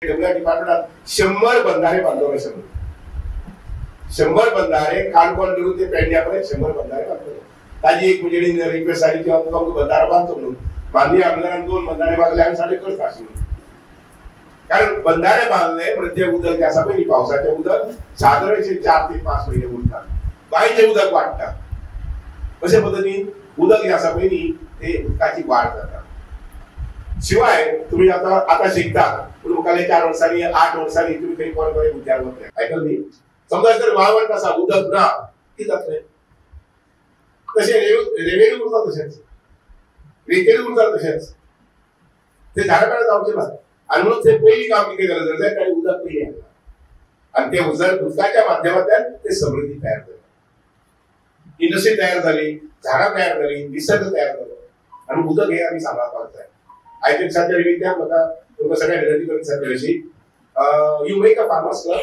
डिपार्टमेंटात 100 बंधारे बांधवले. 100 बंधारे काणकोण धरून ते पेडण्यापर्यंत 100 बंधारे बांधले. ताजी एक म्हणजे रिक्वेस्ट आली की आमकां बंधारा बांधतो म्हणून. माननीय आमदारान 2 बंधारे बांधले आनी साडे करता आशिल्ले. कारण बंधारे बांधले म्हणजे ते उदक जे आसा पळय पावसाचें उदक सादारणशे 4 ते 5 महिने उरता. बांयचें उदक वाडटा. अशे पद्दतीन उदक जे आसा पळय न्ही ते उदकाची वाड जाता. शिवाय तुम्ही आता शिकता पूण मुखाल्ले 4 वर्सांनी 8 वर्सांनी तुम्ही खंय कोण उद्यान वतले आयकल न्ही. समजा जर वाळवंट आसा उदक ना कितें जातलें. तशें रेवेन्यू उरता तशेंच रेतेर उरता तशेंच ते झाडां जावचें ना. आनी म्हणून ते पयलीं काम कितें केलें जाल्यार ताणें उदक पयलीं हाडलां आनी ते उदकाच्या माध्यमांतल्यान ते समृद्धी तयार जाली. इंडस्ट्री तयार जाली, झाडां तयार जाली, निसर्ग तयार जालो आनी उदक हे आमी सांबाळपाक जाय. आयच्या दिसाच्या निमित्यान म्हाका तुमकां सगळ्यांक विनंती करता अशी you make a farmers club